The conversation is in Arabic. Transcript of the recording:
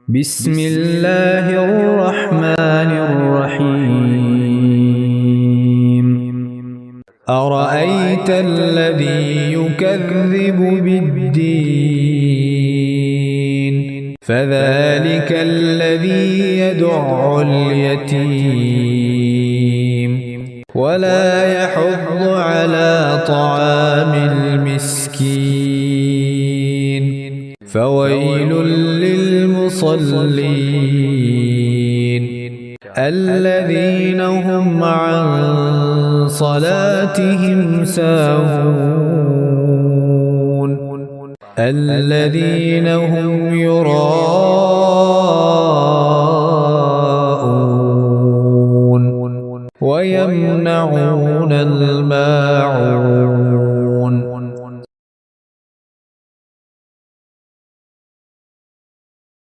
بسم الله الرحمن الرحيم. أرأيت الذي يكذب بالدين فذلك الذي يدع اليتيم ولا يحض على طعام المسكين فويل للمصلين الذين هم عن صلاتهم ساهون الذين هم يراءون